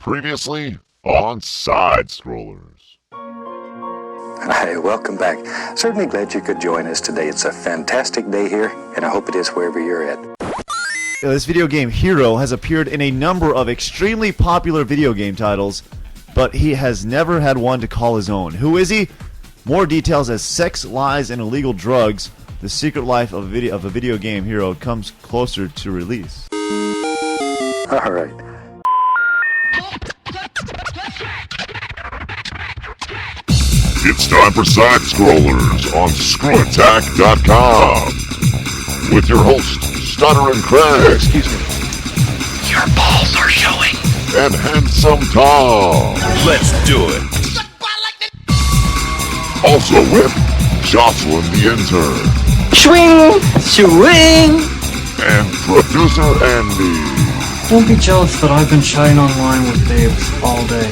Previously on SideScrollers. Hi, welcome back. Certainly glad you could join us today. It's a fantastic day here, and I hope it is wherever you're at. This video game hero has appeared in a number of extremely popular video game titles, but he has never had one to call his own. Who is he? More details as Sex, Lies, and Illegal Drugs, The Secret Life of a Video Game Hero comes closer to release. All right. It's time for SideScrollers on ScrewAttack.com with your host, Stuttering Craig. Excuse me. Your balls are showing. And Handsome Tom. Let's do it. Also with Jocelyn the Intern. Swing! Swing! And Producer Andy. Don't be jealous that I've been chatting online with babes all day.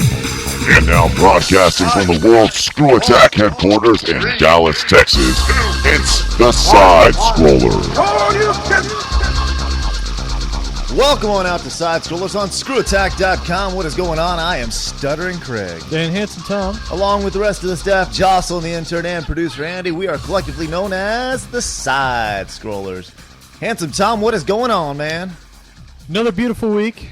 And now broadcasting from the world's Screw Attack headquarters in Dallas, Texas, it's the SideScrollers. Welcome on out to SideScrollers on ScrewAttack.com. What is going on? I am Stuttering Craig. Dan Handsome Tom. Along with the rest of the staff, Jocelyn the Intern and Producer Andy, we are collectively known as the SideScrollers. Handsome Tom, what is going on, man? Another beautiful week.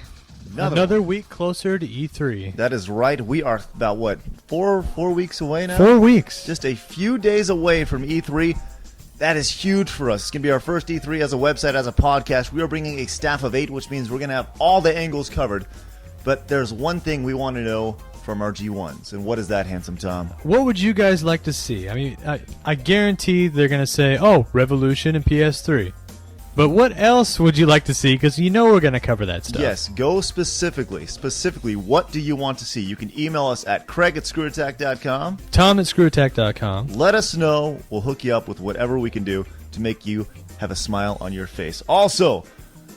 Another week closer to E3. That is right. We are about, what, four weeks away now? 4 weeks. Just a few days away from E3. That is huge for us. It's going to be our first E3 as a website, as a podcast. We are bringing a staff of 8, which means we're going to have all the angles covered. But there's one thing we want to know from our G1s. And what is that, Handsome Tom? What would you guys like to see? I mean, I guarantee they're going to say, oh, Revolution and PS3. But what else would you like to see? Because you know we're going to cover that stuff. Yes, go specifically. Specifically, what do you want to see? You can email us at Craig@ScrewAttack.com. Tom at ScrewAttack.com. Let us know. We'll hook you up with whatever we can do to make you have a smile on your face. Also,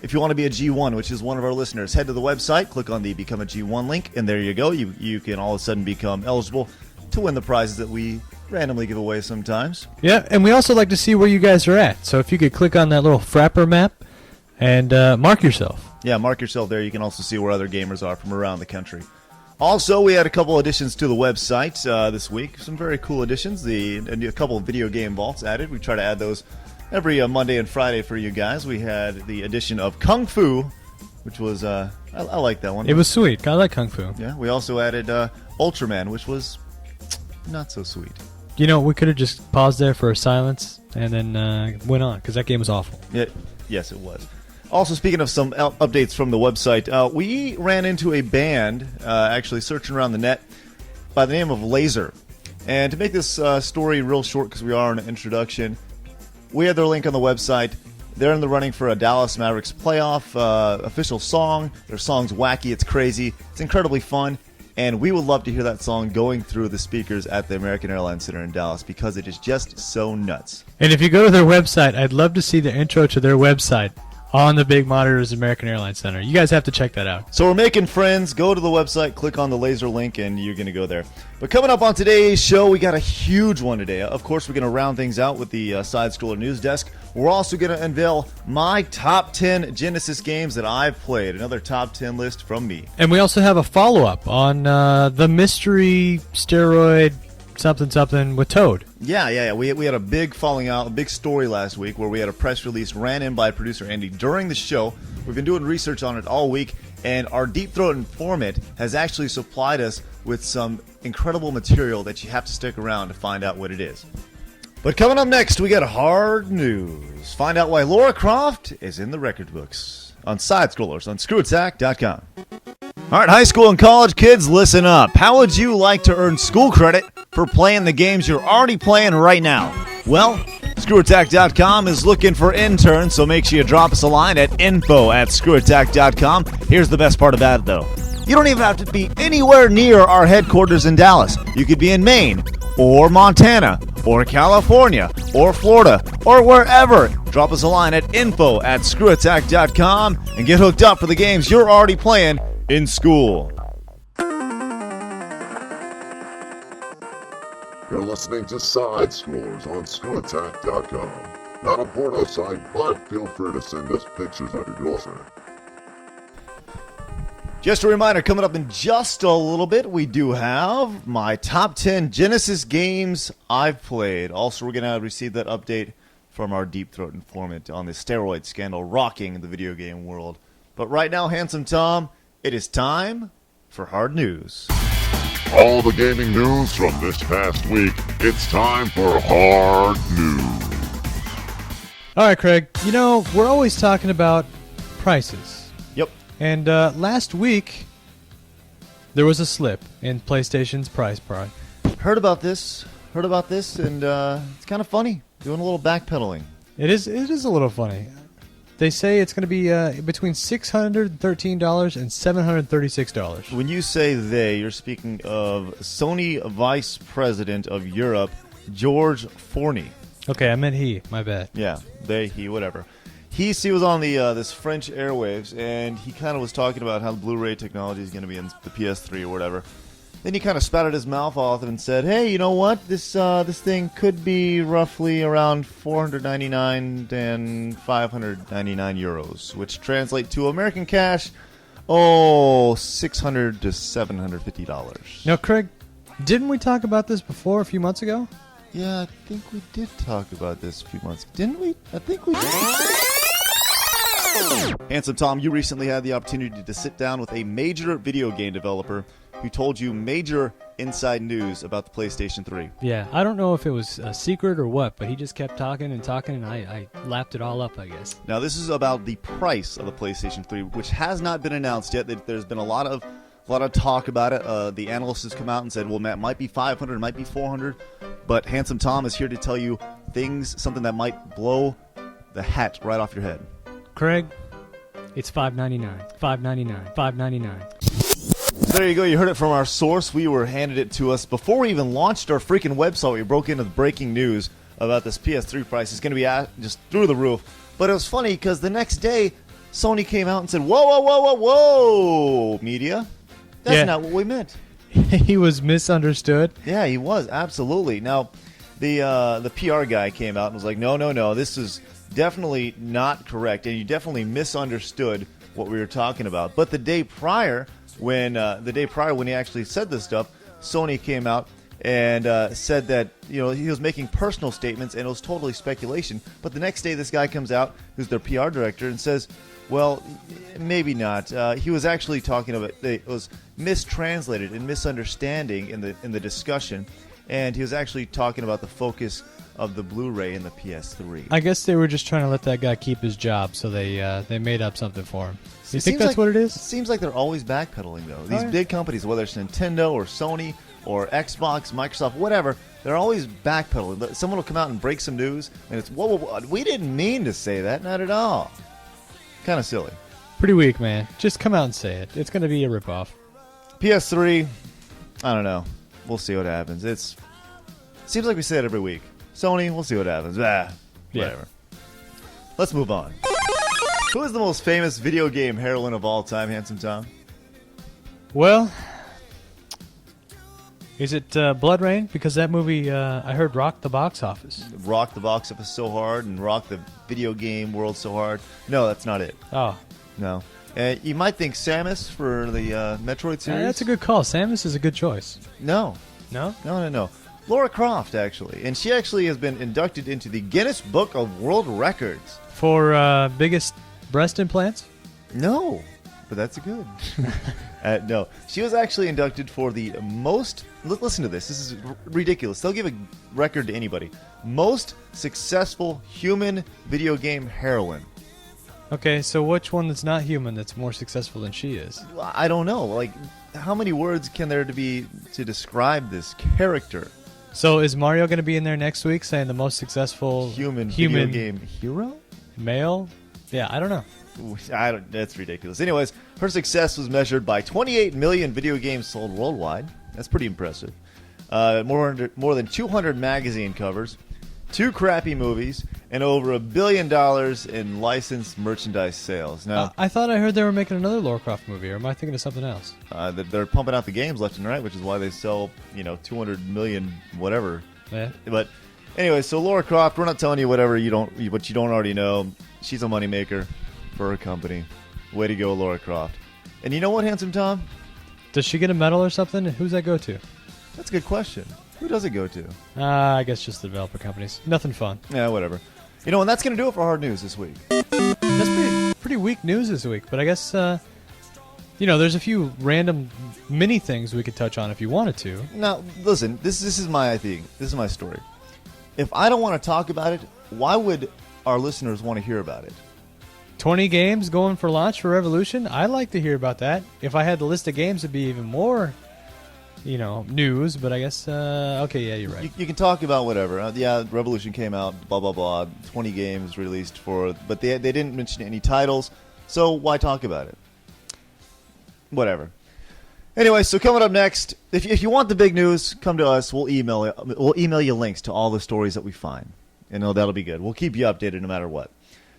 if you want to be a G1, which is one of our listeners, head to the website, click on the Become a G1 link, and there you go. You can all of a sudden become eligible to win the prizes that we randomly give away sometimes. Yeah, and we also like to see where you guys are at. So if you could click on that little Frapper map and mark yourself. Yeah, mark yourself there. You can also see where other gamers are from around the country. Also, we had a couple additions to the website this week. Some very cool additions. A couple of video game vaults added. We try to add those every Monday and Friday for you guys. We had the addition of Kung Fu, which was, I like that one. It was sweet. I like Kung Fu. Yeah, we also added Ultraman, which was not so sweet. You know, we could have just paused there for a silence and then went on, because that game was awful. Yes, it was. Also, speaking of some updates from the website, we ran into a band, actually searching around the net, by the name of Laser. And to make this story real short, because we are in an introduction, we had their link on the website. They're in the running for a Dallas Mavericks playoff official song. Their song's wacky, it's crazy, it's incredibly fun. And we would love to hear that song going through the speakers at the American Airlines Center in Dallas because it is just so nuts. And if you go to their website, I'd love to see the intro to their website on the big monitors at American Airlines Center. You guys have to check that out. So we're making friends. Go to the website, click on the laser link, and you're going to go there. But coming up on today's show, we got a huge one today. Of course, we're going to round things out with the Side-Scroller News Desk. We're also going to unveil my top 10 Genesis games that I've played. Another top 10 list from me. And we also have a follow-up on the mystery steroid something with Toad. Yeah. We had a big falling out, a big story last week where we had a press release ran in by producer Andy during the show. We've been doing research on it all week, and our Deep Throat informant has actually supplied us with some incredible material that you have to stick around to find out what it is. But coming up next, we got hard news. Find out why Lara Croft is in the record books on SideScrollers on ScrewAttack.com. All right, high school and college kids, listen up. How would you like to earn school credit for playing the games you're already playing right now? Well, ScrewAttack.com is looking for interns, so make sure you drop us a line at info@ScrewAttack.com. Here's the best part about it, though. You don't even have to be anywhere near our headquarters in Dallas. You could be in Maine, or Montana, or California, or Florida, or wherever. Drop us a line at info@ScrewAttack.com and get hooked up for the games you're already playing in school. You're listening to SideScrollers on ScrewAttack.com. Not a porno site, but feel free to send us pictures of your girlfriend. Just a reminder, coming up in just a little bit, we do have my top 10 Genesis games I've played. Also, we're going to receive that update from our Deep Throat informant on the steroid scandal rocking the video game world. But right now, Handsome Tom, it is time for Hard News. All the gaming news from this past week, it's time for Hard News. All right, Craig. You know, we're always talking about prices. Yep. And last week, there was a slip in PlayStation's price part. Heard about this, and it's kind of funny. Doing a little backpedaling. It is a little funny. They say it's going to be between $613 and $736. When you say they, you're speaking of Sony Vice President of Europe, George Forney. Okay, I meant he. My bad. Yeah, they, he, whatever. He was on the this French airwaves, and he kind of was talking about how the Blu-ray technology is going to be in the PS3 or whatever. Then he kind of spouted his mouth off and said, "Hey, you know what? This thing could be roughly around 499 and 599 euros, which translate to American cash, $600 to $750." Now, Craig, didn't we talk about this before a few months ago? Yeah, I think we did talk about this a few months, didn't we? I think we did. Handsome Tom, you recently had the opportunity to sit down with a major video game developer who told you major inside news about the PlayStation 3. Yeah, I don't know if it was a secret or what, but he just kept talking, and I lapped it all up, I guess. Now, this is about the price of the PlayStation 3, which has not been announced yet. There's been a lot of talk about it. The analysts has come out and said, well, Matt, it might be 500, it might be 400, but Handsome Tom is here to tell you something that might blow the hat right off your head. Craig, it's $599, $599, $599. So there you go. You heard it from our source. We were handed it to us before we even launched our freaking website. We broke into the breaking news about this PS3 price. It's going to be just through the roof. But it was funny because the next day, Sony came out and said, whoa, whoa, whoa, whoa, whoa, media. That's not what we meant. He was misunderstood. Yeah, he was. Absolutely. Now, the PR guy came out and was like, no, this is definitely not correct. And you definitely misunderstood what we were talking about. But the day prior, when he actually said this stuff, Sony came out and said that he was making personal statements and it was totally speculation. But the next day, this guy comes out, who's their PR director, and says, well, maybe not. He was actually talking about it was mistranslated and misunderstanding in the discussion, and he was actually talking about the focus of the Blu-ray and the PS3. I guess they were just trying to let that guy keep his job, so they made up something for him. You think that's what it is? It seems like they're always backpedaling, though. These big companies, whether it's Nintendo or Sony or Xbox, Microsoft, whatever, they're always backpedaling. Someone will come out and break some news, and it's, whoa, we didn't mean to say that, not at all. Kind of silly. Pretty weak, man. Just come out and say it. It's going to be a ripoff. PS3, I don't know. We'll see what happens. It seems like we say it every week. Sony, we'll see what happens. Whatever. Yeah. Let's move on. Who is the most famous video game heroine of all time, Handsome Tom? Well, is it Blood Rain? Because that movie, I heard, rocked the box office. Rocked the box office so hard and rocked the video game world so hard. No, that's not it. Oh. No. You might think Samus for the Metroid series. That's a good call. Samus is a good choice. No. No? No. Lara Croft, actually. And she actually has been inducted into the Guinness Book of World Records. For biggest breast implants? No. But that's good. No. She was actually inducted for the most... Listen to this. This is ridiculous. They'll give a record to anybody. Most successful human video game heroine. Okay, so which one that's not human that's more successful than she is? I don't know. Like, how many words can there be to describe this character? So is Mario going to be in there next week saying the most successful human video game hero? Male? Yeah, I don't know. That's ridiculous. Anyways, her success was measured by 28 million video games sold worldwide. That's pretty impressive. More than 200 magazine covers, 2 crappy movies, and over $1 billion in licensed merchandise sales. Now, I thought I heard they were making another Lara Croft movie, or am I thinking of something else? They're pumping out the games left and right, which is why they sell, 200 million whatever. Yeah. But anyway, so Lara Croft, we're not telling you what you don't already know. She's a moneymaker for her company. Way to go, Lara Croft. And you know what, Handsome Tom? Does she get a medal or something? Who's that go to? That's a good question. Who does it go to? I guess just the developer companies. Nothing fun. Yeah, whatever. You know, and that's going to do it for hard news this week. That's pretty weak news this week, but I guess, there's a few random mini things we could touch on if you wanted to. Now, listen, this is my thing. This is my story. If I don't want to talk about it, why would our listeners want to hear about it? 20 games going for launch for Revolution? I'd like to hear about that. If I had the list of games, it'd be even more, news, but I guess, okay, yeah, you're right. You can talk about whatever. Yeah, Revolution came out, blah, blah, blah. 20 games released but they didn't mention any titles, so why talk about it? Whatever. Anyway, so coming up next, if you want the big news, come to us. We'll email you links to all the stories that we find. And that'll be good. We'll keep you updated no matter what.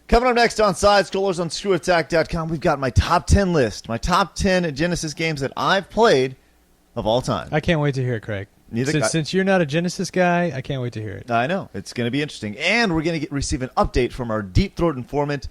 Coming up next on SideScrollers on ScrewAttack.com, we've got my top 10 list. My top 10 Genesis games that I've played of all time. I can't wait to hear it, Craig. Since you're not a Genesis guy, I can't wait to hear it. I know. It's going to be interesting. And we're going to receive an update from our Deep Throat informant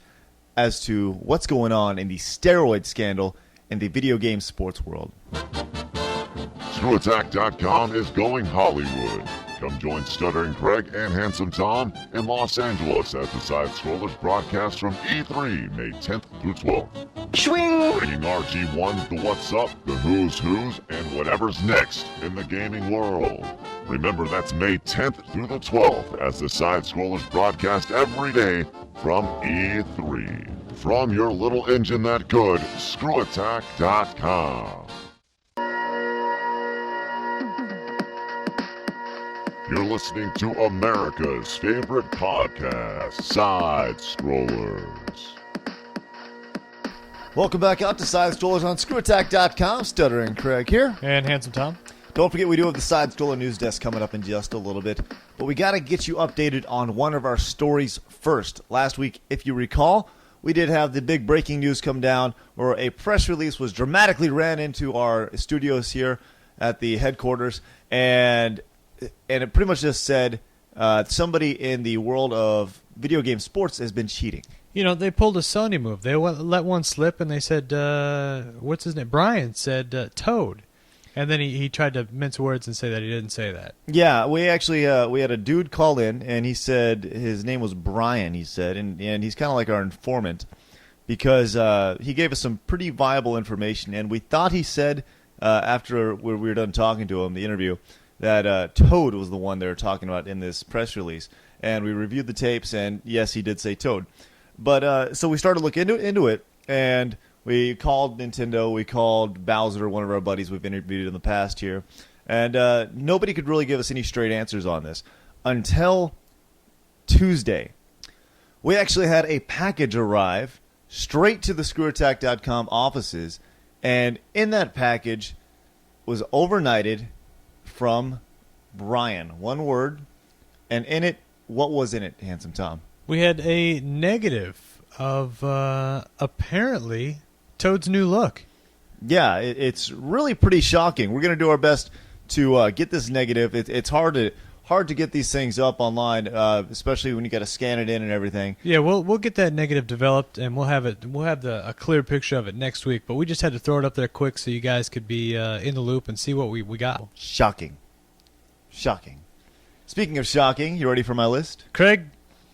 as to what's going on in the steroid scandal in the video game sports world. ScrewAttack.com is going Hollywood. Come join Stuttering Craig and Handsome Tom in Los Angeles as the SideScrollers broadcast from E3 May 10th through 12th. Swing! Bringing RG1 the what's up, the who's, and whatever's next in the gaming world. Remember, that's May 10th through the 12th as the SideScrollers broadcast every day from E3. From your little engine that could, ScrewAttack.com. You're listening to America's favorite podcast, SideScrollers. Welcome back out to SideScrollers on ScrewAttack.com. Stuttering Craig here. And Handsome Tom. Don't forget we do have the SideScroller news desk coming up in just a little bit. But we got to get you updated on one of our stories first. Last week, if you recall, we did have the big breaking news come down where a press release was dramatically ran into our studios here at the headquarters. And it pretty much just said somebody in the world of video game sports has been cheating. They pulled a Sony move. They let one slip, and they said, what's his name? Brian said Toad. And then he tried to mince words and say that he didn't say that. Yeah, we actually we had a dude call in, and he said his name was Brian, he said, and he's kind of like our informant because he gave us some pretty viable information, and we thought he said, after we were done talking to him, the interview, that Toad was the one they were talking about in this press release. And we reviewed the tapes, and yes, he did say Toad. But so we started looking into it, and we called Nintendo, we called Bowser, one of our buddies we've interviewed in the past here, and nobody could really give us any straight answers on this until Tuesday. We actually had a package arrive straight to the ScrewAttack.com offices, and in that package was overnighted from Brian. One word. And in it, what was in it, Handsome Tom? We had a negative of apparently Toad's new look. Yeah, it's really pretty shocking. We're going to do our best to get this negative. It's hard to get these things up online, especially when you got to scan it in and everything. Yeah, we'll get that negative developed, and we'll have a clear picture of it next week. But we just had to throw it up there quick so you guys could be in the loop and see what we got. Shocking. Speaking of shocking, you ready for my list? Craig,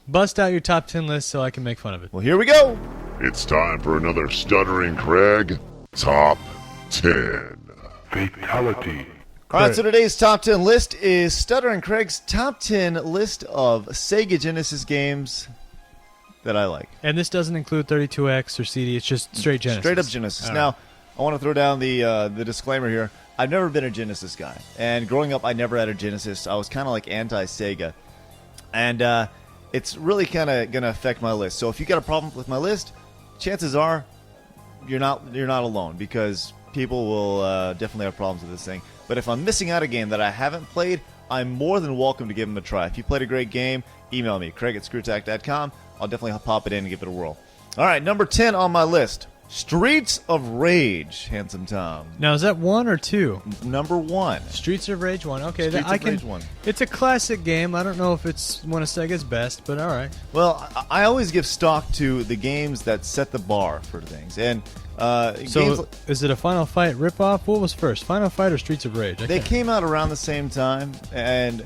bust out your top 10 list so I can make fun of it. Well, here we go. It's time for another Stuttering Craig Top 10. Fatality. All right, so today's top 10 list is Stuttering Craig's top 10 list of Sega Genesis games that I like. And this doesn't include 32X or CD. It's just straight Genesis. Straight up Genesis. All now, right. I want to throw down the disclaimer here. I've never been a Genesis guy. And growing up, I never had a Genesis. I was kind of like anti-Sega. And it's really kind of going to affect my list. So if you got a problem with my list, chances are you're not alone, because people will definitely have problems with this thing. But if I'm missing out a game that I haven't played, I'm more than welcome to give them a try. If you played a great game, email me, Craig@ScrewAttack.com. I'll definitely pop it in and give it a whirl. All right, number 10 on my list, Streets of Rage, Handsome Tom. Now, is that 1 or 2? Number 1. Streets of Rage 1. Okay, Streets of Rage 1. It's a classic game. I don't know if it's one of Sega's best, but all right. Well, I always give stock to the games that set the bar for things. And Games, So, is it a Final Fight ripoff? What was first, Final Fight or Streets of Rage? they came out around the same time, and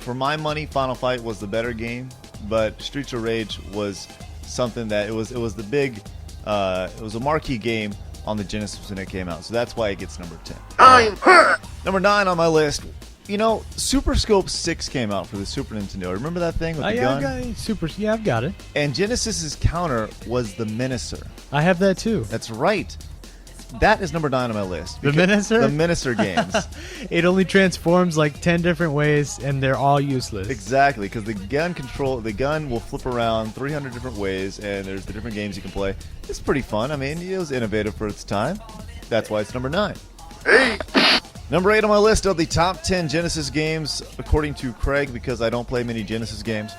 for my money, Final Fight was the better game, but Streets of Rage was something that it was the big, it was a marquee game on the Genesis when it came out, so that's why it gets number 10. I'm hurt. Number 9 on my list. Super Scope 6 came out for the Super Nintendo. Remember that thing with the gun? I've got it. And Genesis's counter was the Menacer. I have that too. That's right. That is number 9 on my list. The Menacer? The Menacer games. It only transforms like 10 different ways, and they're all useless. Exactly, because the gun will flip around 300 different ways, and there's the different games you can play. It's pretty fun. I mean, it was innovative for its time. That's why it's number 9. Number 8 on my list of the top 10 Genesis games, according to Craig, because I don't play many Genesis games,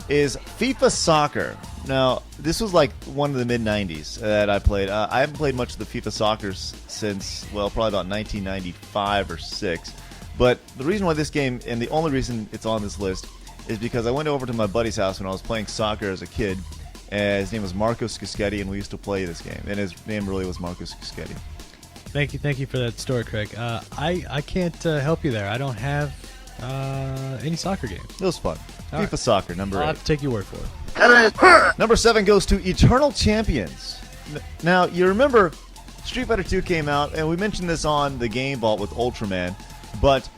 is FIFA Soccer. Now, this was like one of the mid-90s that I played. I haven't played much of the FIFA Soccer since, well, probably about 1995 or 6. But the reason why this game, and the only reason it's on this list, is because I went over to my buddy's house when I was playing soccer as a kid. And his name was Marco Scaschetti, and we used to play this game. And his name really was Marco Scaschetti. Thank you for that story, Craig. I can't help you there. I don't have any soccer games. It was fun. All FIFA right. Soccer, number 8. I'll have to take your word for it. Number 7 goes to Eternal Champions. Now, you remember Street Fighter 2 came out, and we mentioned this on the Game Vault with Ultraman, but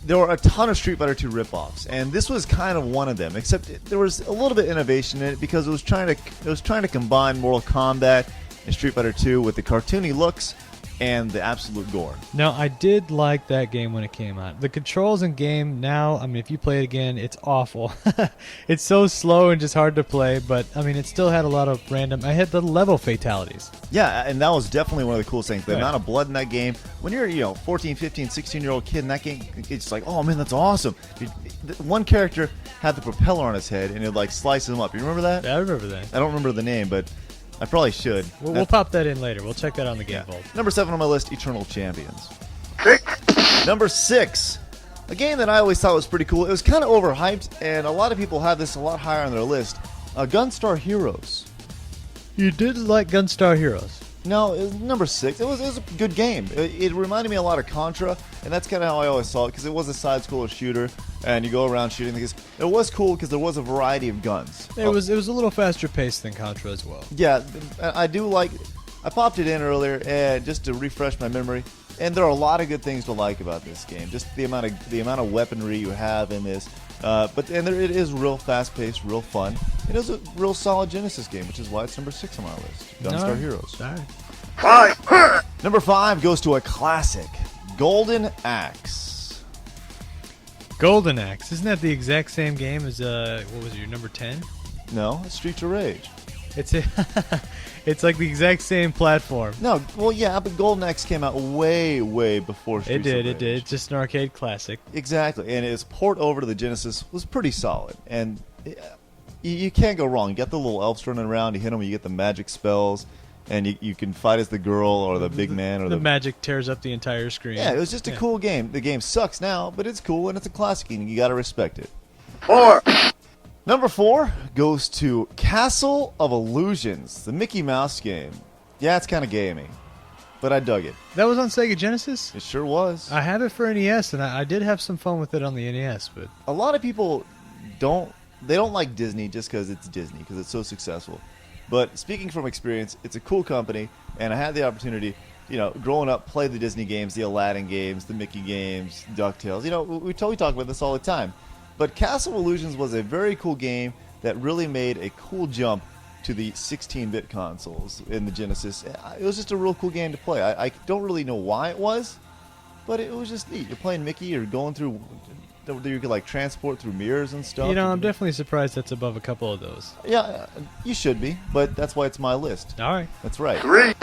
there were a ton of Street Fighter 2 ripoffs, and this was kind of one of them, except there was a little bit of innovation in it because it was trying to combine Mortal Kombat and Street Fighter 2 with the cartoony looks and the absolute gore. Now, I did like that game when it came out. The controls in game now, I mean, if you play it again, it's awful. It's so slow and just hard to play, but, I mean, it still had a lot of random... I had the level fatalities. Yeah, and that was definitely one of the coolest things. The Right. amount of blood in that game. When you're, 14, 15, 16-year-old kid in that game, it's like, oh, man, that's awesome. One character had the propeller on his head, and it, slices him up. You remember that? Yeah, I remember that. I don't remember the name, but I probably should. We'll pop that in later. We'll check that on the Game Vault. Number 7 on my list, Eternal Champions. Number 6, a game that I always thought was pretty cool. It was kind of overhyped, and a lot of people have this a lot higher on their list. Gunstar Heroes. You did like Gunstar Heroes. No, it was number 6. It was a good game. It reminded me a lot of Contra, and that's kind of how I always saw it, because it was a side-scroller shooter, and you go around shooting things. It was cool because there was a variety of guns. It was a little faster paced than Contra as well. Yeah, I do like... I popped it in earlier, just to refresh my memory, and there are a lot of good things to like about this game. Just the amount of weaponry you have in this. It is real fast-paced, real fun. It is a real solid Genesis game, which is why it's number 6 on my list. Gunstar Heroes. All right. Number 5 goes to a classic, Golden Axe. Golden Axe. Isn't that the exact same game as, what was it, your number 10? No, it's Streets of Rage. It's like the exact same platform. No, well, yeah, but Golden Axe came out way, way before Streets of Rage. It did. It's just an arcade classic. Exactly, and its port over to the Genesis was pretty solid, and you can't go wrong. You got the little elves running around, you hit them, you get the magic spells, and you can fight as the girl or the big man. Or the magic tears up the entire screen. Yeah, it was just a cool game. The game sucks now, but it's cool, and it's a classic, and you got to respect it. 4. Number 4 goes to Castle of Illusions, the Mickey Mouse game. Yeah, it's kind of gamey, but I dug it. That was on Sega Genesis? It sure was. I have it for NES, and I did have some fun with it on the NES. But a lot of people don't like Disney just because it's Disney, because it's so successful. But speaking from experience, it's a cool company, and I had the opportunity, growing up, play the Disney games, the Aladdin games, the Mickey games, DuckTales. We talk about this all the time. But Castle of Illusions was a very cool game that really made a cool jump to the 16-bit consoles in the Genesis. It was just a real cool game to play. I don't really know why it was, but it was just neat. You're playing Mickey, you're going through... You could transport through mirrors and stuff. I'm definitely surprised that's above a couple of those. Yeah, you should be, but that's why it's my list. All right. That's right. 3.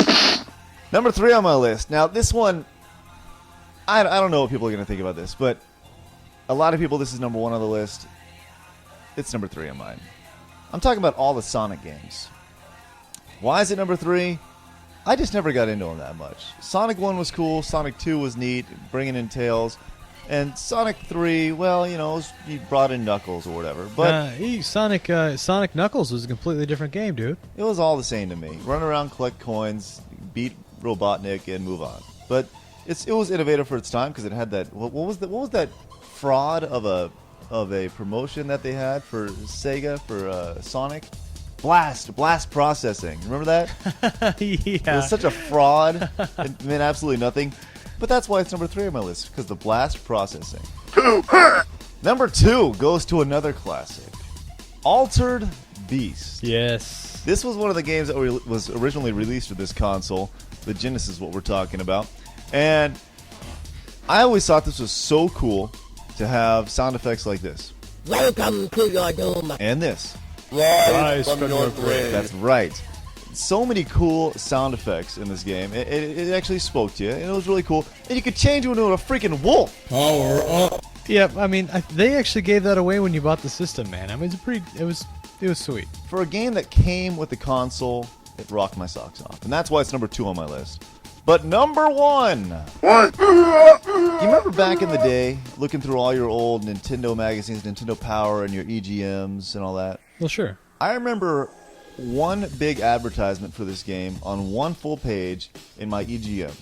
Number 3 on my list. Now, this one, I don't know what people are going to think about this, but a lot of people, this is number 1 on the list. It's number 3 on mine. I'm talking about all the Sonic games. Why is it number 3? I just never got into them that much. Sonic 1 was cool. Sonic 2 was neat, bringing in Tails. And Sonic 3, well, you brought in Knuckles or whatever. But Sonic Knuckles was a completely different game, dude. It was all the same to me. Run around, collect coins, beat Robotnik and move on. But it was innovative for its time because it had that. What was that fraud of a promotion that they had for Sega for Sonic? Blast processing. Remember that? Yeah. It was such a fraud. It meant absolutely nothing. But that's why it's number 3 on my list, because the blast processing. Number 2 goes to another classic, Altered Beast. Yes. This was one of the games that was originally released for this console. The Genesis is what we're talking about. And I always thought this was so cool to have sound effects like this. Welcome to your doom. And this. Rise from your grave. That's right. So many cool sound effects in this game. It actually spoke to you, and it was really cool. And you could change into a freaking wolf. Power up. Yeah, I mean, they actually gave that away when you bought the system, man. I mean, it was sweet. For a game that came with the console, it rocked my socks off. And that's why it's number 2 on my list. But number 1. What? You remember back in the day, looking through all your old Nintendo magazines, Nintendo Power, and your EGMs and all that? Well, sure. I remember one big advertisement for this game on one full page in my EGM.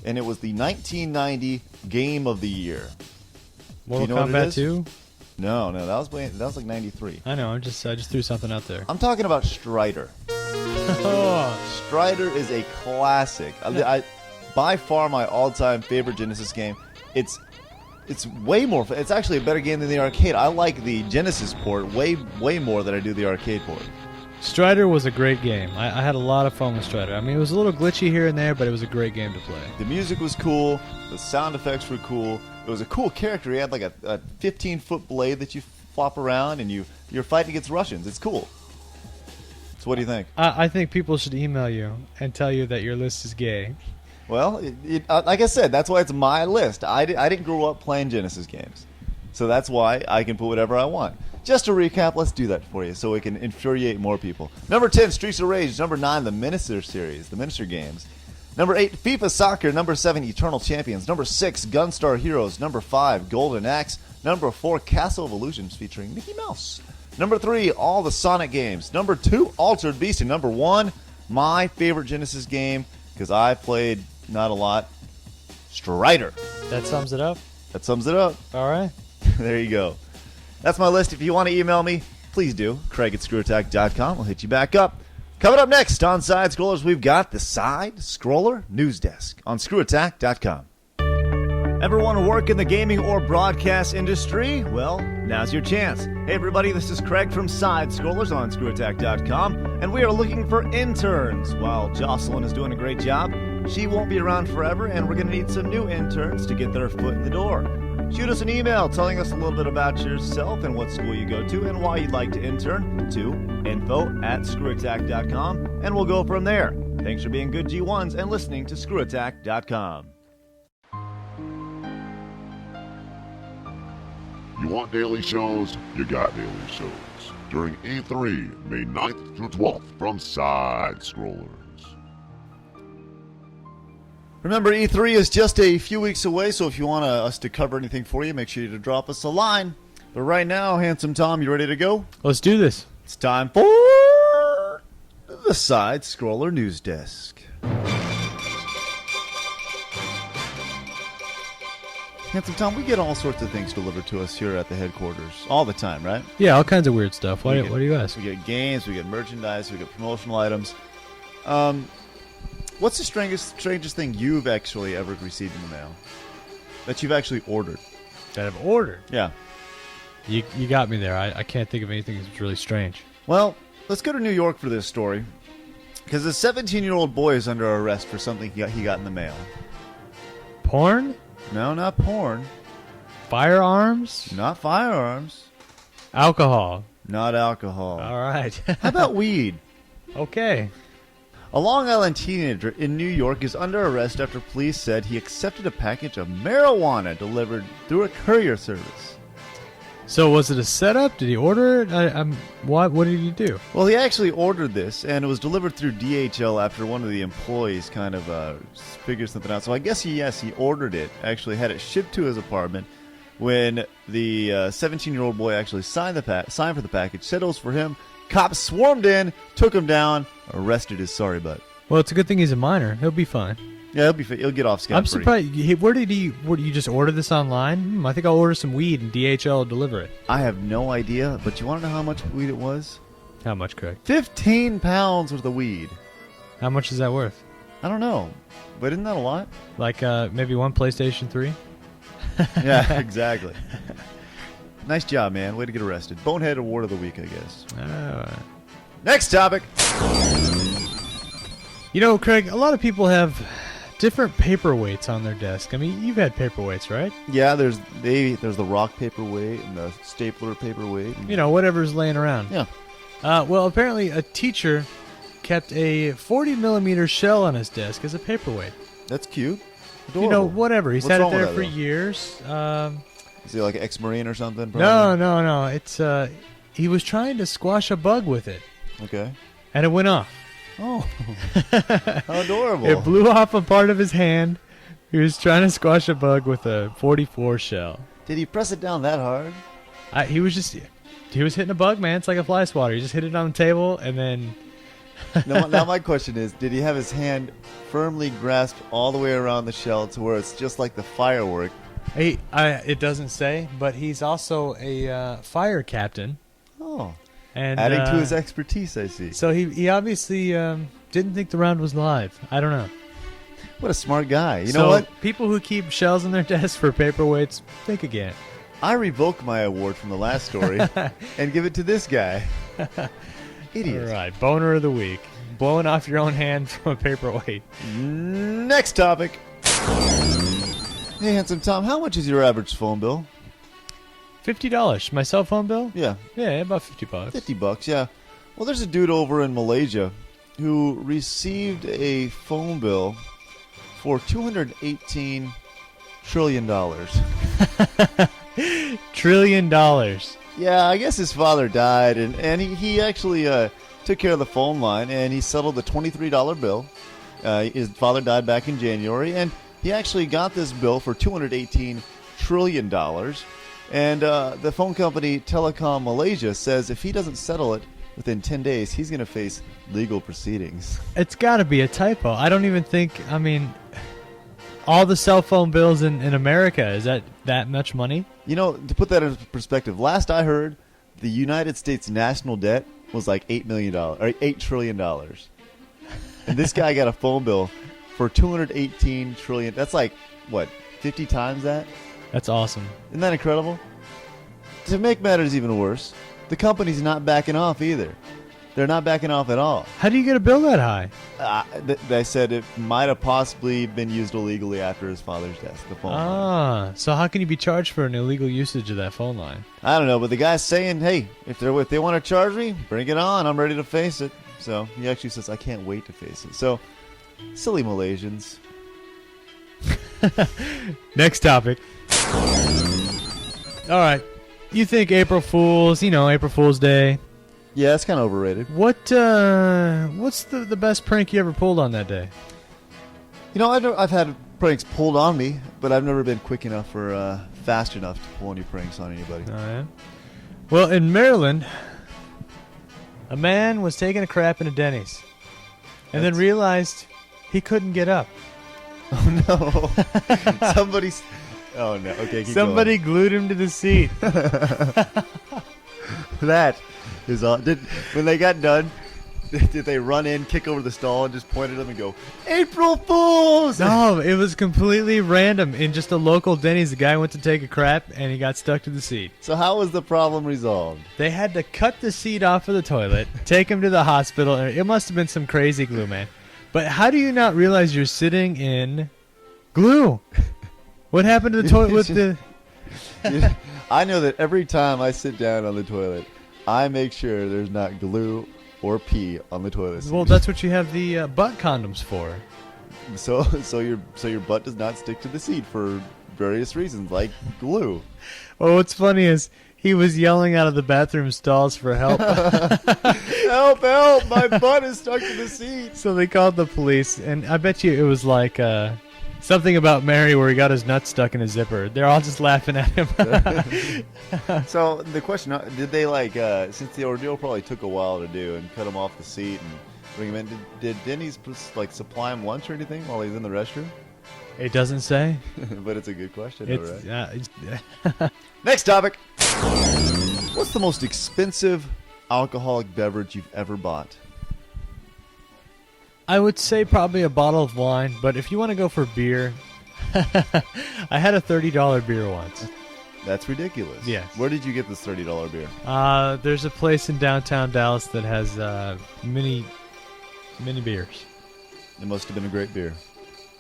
And it was the 1990 Game of the Year. Mortal you know Kombat 2? No, that was like 93. I know, I just threw something out there. I'm talking about Strider. Oh. Strider is a classic. I by far my all-time favorite Genesis game. It's way more. It's actually a better game than the arcade. I like the Genesis port way more than I do the arcade port. Strider was a great game. I had a lot of fun with Strider. I mean, it was a little glitchy here and there, but it was a great game to play. The music was cool. The sound effects were cool. It was a cool character. He had like a 15-foot blade that you flop around, and you're fighting against Russians. It's cool. So what do you think? I think people should email you and tell you that your list is gay. Well, like I said, that's why it's my list. I didn't grow up playing Genesis games. So that's why I can put whatever I want. Just to recap, let's do that for you so we can infuriate more people. Number 10, Streets of Rage. Number 9, the Minister series, the Minister games. Number 8, FIFA Soccer. Number 7, Eternal Champions. Number 6, Gunstar Heroes. Number 5, Golden Axe. Number 4, Castle of Illusions featuring Mickey Mouse. Number 3, all the Sonic games. Number 2, Altered Beast. And number 1, my favorite Genesis game, because I played not a lot, Strider. That sums it up? That sums it up. All right. There you go. That's my list. If you want to email me, please do. Craig@ScrewAttack.com. I'll hit you back up. Coming up next on Side Scrollers, we've got the Side Scroller News Desk on ScrewAttack.com. Everyone work in the gaming or broadcast industry? Well, now's your chance. Hey everybody, this is Craig from Side Scrollers on ScrewAttack.com, and we are looking for interns. While Jocelyn is doing a great job, she won't be around forever, and we're going to need some new interns to get their foot in the door. Shoot us an email telling us a little bit about yourself and what school you go to and why you'd like to intern to info@ScrewAttack.com, and we'll go from there. Thanks for being good G1s and listening to ScrewAttack.com. You want daily shows? You got daily shows. During E3, May 9th through 12th from Side Scrollers. Remember, E3 is just a few weeks away, so if you want us to cover anything for you, make sure you drop us a line. But right now, Handsome Tom, you ready to go? Let's do this. It's time for the Side Scroller News Desk. Handsome Tom, we get all sorts of things delivered to us here at the headquarters all the time, right? Yeah, all kinds of weird stuff. What do you ask? We get games, we get merchandise, we get promotional items. What's the strangest thing you've actually ever received in the mail? That you've actually ordered? That I've ordered? Yeah. You got me there. I can't think of anything that's really strange. Well, let's go to New York for this story. Because a 17-year-old boy is under arrest for something he got in the mail. Porn? No, not porn. Firearms? Not firearms. Alcohol? Not alcohol. All right. How about weed? Okay. A Long Island teenager in New York is under arrest after police said he accepted a package of marijuana delivered through a courier service. So was it a setup? Did he order it? What did he do? Well, he actually ordered this, and it was delivered through DHL after one of the employees kind of figured something out. So I guess he ordered it, actually had it shipped to his apartment. When the 17-year-old boy actually signed for the package, said it was for him, cops swarmed in, took him down, arrested his sorry butt. Well, it's a good thing he's a minor. He'll be fine. Yeah, he'll get off scot-free. I'm surprised. Where did you just order this online? I think I'll order some weed and DHL will deliver it. I have no idea, but you want to know how much weed it was? How much, Craig? 15 pounds worth of weed. How much is that worth? I don't know, but isn't that a lot? Like maybe one PlayStation 3? Yeah, exactly. Nice job, man. Way to get arrested. Bonehead Award of the Week, I guess. Next topic. You know, Craig, a lot of people have different paperweights on their desk. I mean, you've had paperweights, right? Yeah, there's the rock paperweight and the stapler paperweight. And, whatever's laying around. Yeah. Well, apparently a teacher kept a 40mm shell on his desk as a paperweight. That's cute. Adorable. Whatever. He's What's had it wrong with there that, for though? years. Is he like an ex-Marine or something? Probably? No. It's he was trying to squash a bug with it, Okay. and it went off. Oh. How adorable. It blew off a part of his hand. He was trying to squash a bug with a 44 shell. Did he press it down that hard? He was hitting a bug, man. It's like a fly swatter. He just hit it on the table, and then... Now my question is, did he have his hand firmly grasped all the way around the shell to where it's just like the firework? It doesn't say, but he's also a fire captain. Oh. And adding to his expertise, I see. So he obviously didn't think the round was live. I don't know. What a smart guy. You know what? People who keep shells on their desk for paperweights, think again. I revoke my award from the last story and give it to this guy. Idiot. All right, boner of the week. Blowing off your own hand from a paperweight. Next topic. Hey, Handsome Tom, how much is your average phone bill? $50. My cell phone bill? Yeah. Yeah, about $50. $50, yeah. Well, there's a dude over in Malaysia who received a phone bill for $218 trillion. $1 trillion. Yeah, I guess his father died, and he actually took care of the phone line, and he settled the $23 bill. His father died back in January, and he actually got this bill for $218 trillion. And the phone company Telecom Malaysia says if he doesn't settle it within 10 days, he's going to face legal proceedings. It's got to be a typo. I don't even think, all the cell phone bills in America, is that much money? You know, to put that in perspective, last I heard, the United States national debt was like $8 trillion. And this guy got a phone bill for $218 trillion. That's like, what, 50 times that? That's awesome. Isn't that incredible? To make matters even worse, the company's not backing off either. They're not backing off at all. How do you get a bill that high? They said it might have possibly been used illegally after his father's death, the phone line. So how can you be charged for an illegal usage of that phone line? I don't know, but the guy's saying, hey, if they want to charge me, bring it on. I'm ready to face it. So he actually says, I can't wait to face it. So, silly Malaysians. Next topic. All right. You think April Fool's, April Fool's Day. Yeah, it's kind of overrated. What's the best prank you ever pulled on that day? I've had pranks pulled on me, but I've never been quick enough or fast enough to pull any pranks on anybody. Oh, yeah? Well, in Maryland, a man was taking a crap in a Denny's and then realized he couldn't get up. Oh, no. Somebody's... Oh, no. Okay, keep Somebody glued him to the seat. That is all. When they got done, did they run in, kick over the stall, and just point at them and go, April Fools? No, it was completely random. In just a local Denny's, the guy went to take a crap, and he got stuck to the seat. So how was the problem resolved? They had to cut the seat off of the toilet, take him to the hospital. And it must have been some crazy glue, man. But how do you not realize you're sitting in glue? What happened to the toilet with the... I know that every time I sit down on the toilet, I make sure there's not glue or pee on the toilet seat. Well, that's what you have the butt condoms for. So your butt does not stick to the seat for various reasons, like glue. Well, what's funny is he was yelling out of the bathroom stalls for help. Help, help, my butt is stuck to the seat. So they called the police, and I bet you it was like something about Mary where he got his nuts stuck in his zipper. They're all just laughing at him. So the question, did they since the ordeal probably took a while to do and cut him off the seat and Bring him in. Did Denny's like supply him lunch or anything while he's in the restroom? It doesn't say. But it's a good question, It's, right? Next topic. What's the most expensive alcoholic beverage you've ever bought? I would say probably a bottle of wine, but if you want to go for beer, I had a $30 beer once. That's ridiculous. Yes. Where did you get this $30 beer? There's a place in downtown Dallas that has mini beers. It must have been a great beer.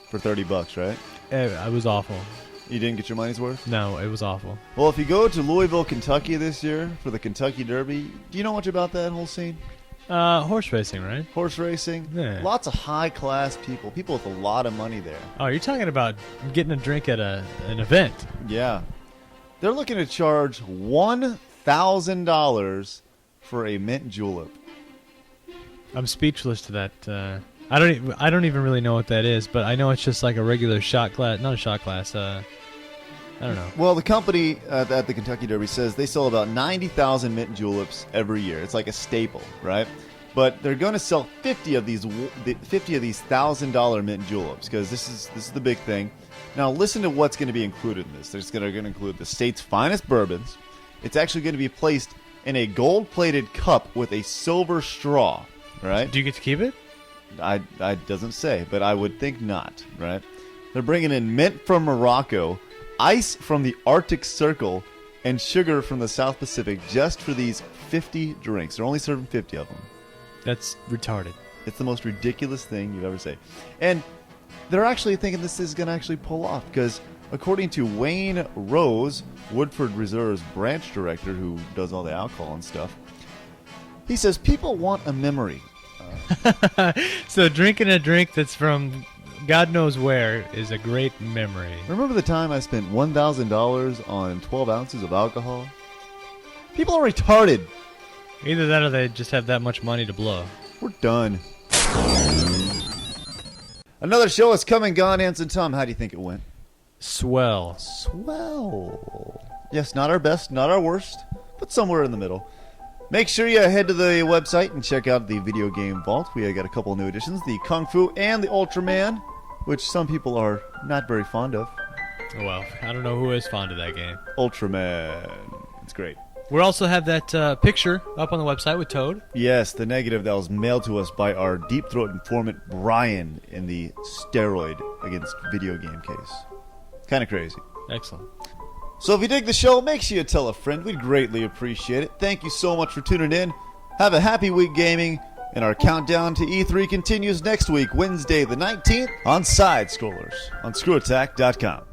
For $30, right? It was awful. You didn't get your money's worth? No, it was awful. Well, if you go to Louisville, Kentucky this year for the Kentucky Derby, do you know much about that whole scene? Horse racing, right? Horse racing? Yeah. Lots of high-class people. People with a lot of money there. Oh, you're talking about getting a drink at an event. Yeah. They're looking to charge $1,000 for a mint julep. I'm speechless to that. I don't even really know what that is, but I know it's just like a regular shot glass. Not a shot glass. I don't know. Well, the company at the Kentucky Derby says they sell about 90,000 mint juleps every year. It's like a staple, right? But they're going to sell 50 of these $1,000 mint juleps because this is the big thing. Now, listen to what's going to be included in this. They're going to include the state's finest bourbons. It's actually going to be placed in a gold-plated cup with a silver straw, right? Do you get to keep it? I doesn't say, but I would think not, right? They're bringing in mint from Morocco, ice from the Arctic Circle, and sugar from the South Pacific just for these 50 drinks. They're only serving 50 of them. That's retarded. It's the most ridiculous thing you've ever seen. And they're actually thinking this is going to actually pull off because according to Wayne Rose, Woodford Reserve's branch director who does all the alcohol and stuff, he says people want a memory. So drinking a drink that's from God knows where is a great memory. Remember the time I spent $1,000 on 12 ounces of alcohol? People are retarded. Either that or they just have that much money to blow. We're done. Another show is come and gone. Anson Tom, how do you think it went? Swell. Swell. Yes, not our best, not our worst, but somewhere in the middle. Make sure you head to the website and check out the Video Game Vault. We got a couple new editions, the Kung Fu and the Ultraman, which some people are not very fond of. Well, I don't know who is fond of that game. Ultraman. It's great. We also have that picture up on the website with Toad. Yes, the negative that was mailed to us by our Deep Throat informant Brian in the steroid against video game case. Kind of crazy. Excellent. So if you dig the show, make sure you tell a friend. We'd greatly appreciate it. Thank you so much for tuning in. Have a happy week gaming, and our countdown to E3 continues next week, Wednesday the 19th, on SideScrollers on ScrewAttack.com.